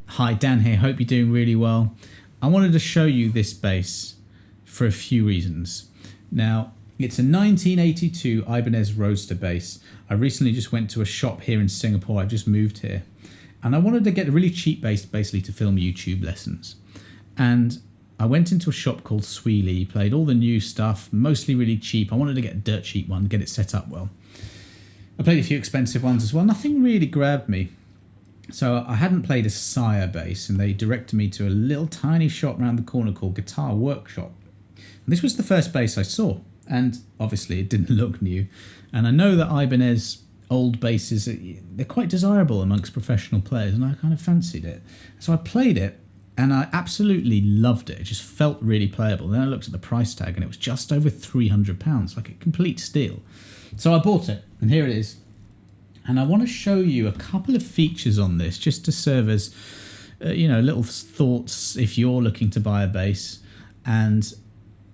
Hi, Dan here, hope you're doing really well. I wanted to show you this bass for a few reasons. Now, it's a 1982 Ibanez Roadster bass. I recently just went to a shop here in Singapore, I've just moved here, and I wanted to get a really cheap bass basically to film YouTube lessons. And I went into a shop called Sweely, played all the new stuff, mostly really cheap. I wanted to get a dirt cheap one, get it set up well. I played a few expensive ones as well, nothing really grabbed me. So I hadn't played a Sire bass, and they directed me to a little tiny shop around the corner called Guitar Workshop. And this was the first bass I saw, and obviously it didn't look new. And I know that Ibanez old basses, they're quite desirable amongst professional players, and I kind of fancied it. So I played it, and I absolutely loved it. It just felt really playable. Then I looked at the price tag, and it was just over £300, like a complete steal. So I bought it, and here it is. And I want to show you a couple of features on this just to serve as, you know, little thoughts if you're looking to buy a bass, and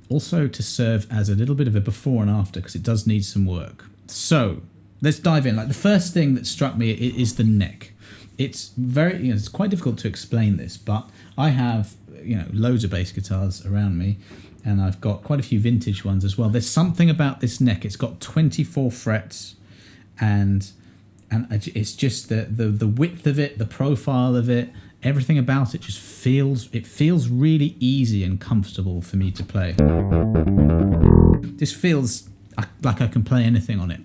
also to serve as a little bit of a before and after, because it does need some work. So let's dive in. Like, the first thing that struck me is the neck. It's very, you know, it's quite difficult to explain this, but I have, you know, loads of bass guitars around me, and I've got quite a few vintage ones as well. There's something about this neck. It's got 24 frets, and it's just the width of it, the profile of it, everything about it just feels really easy and comfortable for me to play. This feels like I can play anything on it.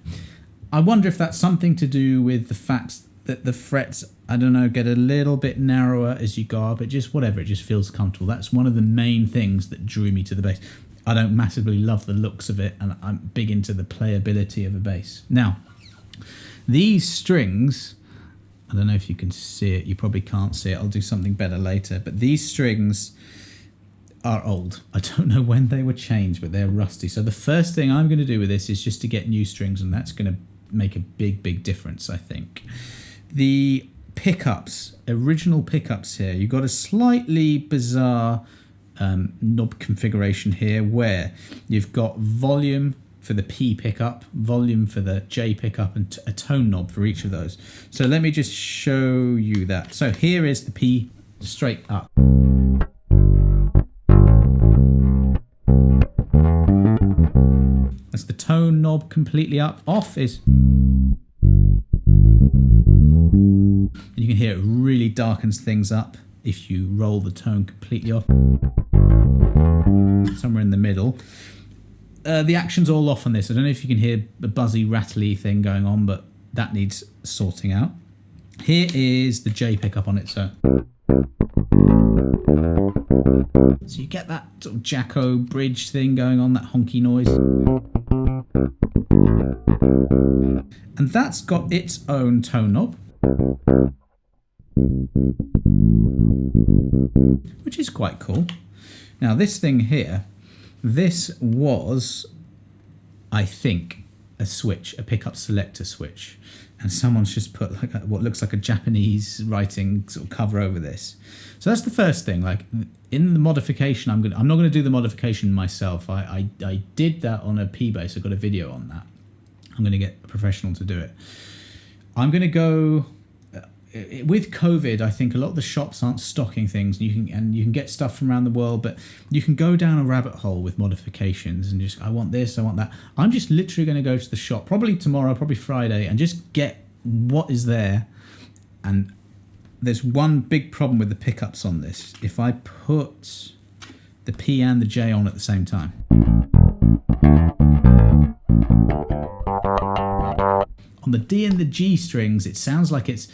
I wonder if that's something to do with the fact that the frets, I don't know, get a little bit narrower as you go up. It just, whatever, it just feels comfortable. That's one of the main things that drew me to the bass. I don't massively love the looks of it, and I'm big into the playability of a bass. Now, these strings, I don't know if you can see it, you probably can't see it, I'll do something better later, but these strings are old. I don't know when they were changed, but they're rusty. So the first thing I'm going to do with this is just to get new strings, and that's going to make a big difference, I think. The pickups, original pickups here, you've got a slightly bizarre knob configuration here where you've got volume for the P pickup, volume for the J pickup, and a tone knob for each of those. So let me just show you that. So here is the P straight up. That's the tone knob completely up. Off is... And you can hear it really darkens things up if you roll the tone completely off. Somewhere in the middle. The action's all off on this. I don't know if you can hear the buzzy, rattly thing going on, but that needs sorting out. Here is the J pickup on it, so you get that sort of Jacko bridge thing going on, that honky noise. And that's got its own tone knob, which is quite cool. Now this thing here, this was, I think, a switch, a pickup selector switch, and someone's just put like what looks like a Japanese writing sort of cover over this. So that's the first thing. Like in the modification, I'm not going to do the modification myself. I did that on a P bass. I got a video on that. I'm going to get a professional to do it. I'm going to go. With COVID, I think a lot of the shops aren't stocking things. You can get stuff from around the world, but you can go down a rabbit hole with modifications and just, I want this, I want that. I'm just literally going to go to the shop, probably tomorrow, probably Friday, and just get what is there. And there's one big problem with the pickups on this. If I put the P and the J on at the same time, on the D and the G strings, it sounds like it's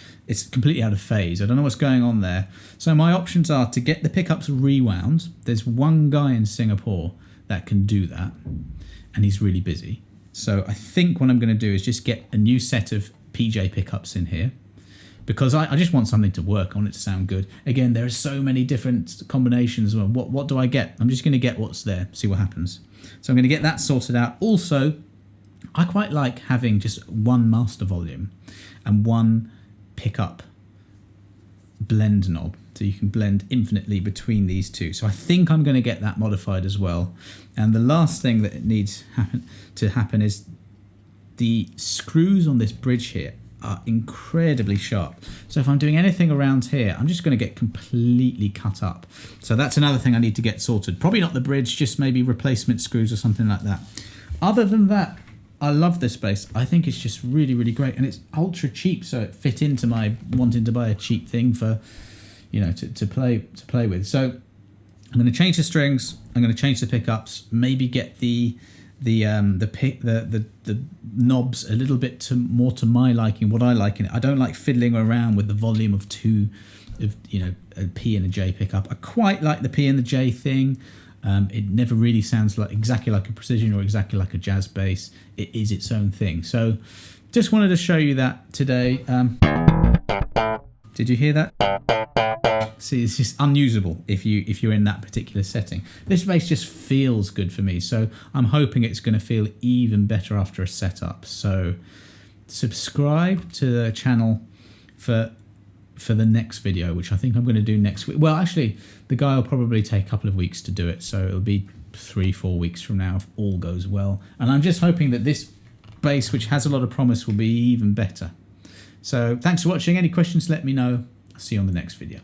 completely out of phase. I don't know what's going on there. So my options are to get the pickups rewound. There's one guy in Singapore that can do that, and he's really busy. So I think what I'm going to do is just get a new set of PJ pickups in here, because I just want something to work. I want it to sound good. Again, there are so many different combinations. Well, what do I get? I'm just going to get what's there, see what happens. So I'm going to get that sorted out. Also, I quite like having just one master volume and one pickup blend knob, so you can blend infinitely between these two. So I think I'm going to get that modified as well. And the last thing that it needs to happen is the screws on this bridge here are incredibly sharp. So if I'm doing anything around here, I'm just going to get completely cut up. So that's another thing I need to get sorted. Probably not the bridge, just maybe replacement screws or something like that. Other than that, I love this bass. I think it's just really, really great, and it's ultra cheap, so it fit into my wanting to buy a cheap thing for, you know, to play with. So I'm going to change the strings. I'm going to change the pickups. Maybe get the knobs a little bit more to my liking, what I like in it. I don't like fiddling around with the volume of a P and a J pickup. I quite like the P and the J thing. It never really sounds like exactly like a precision or exactly like a jazz bass. It is its own thing. So just wanted to show you that today. Did you hear that? See, it's just unusable if you're in that particular setting. This bass just feels good for me, so I'm hoping it's going to feel even better after a setup. So subscribe to the channel for the next video, which I think I'm going to do next week. Well, actually, the guy will probably take a couple of weeks to do it, so it'll be 3-4 weeks from now if all goes well. And I'm just hoping that this bass, which has a lot of promise, will be even better. So thanks for watching. Any questions, let me know. I'll see you on the next video.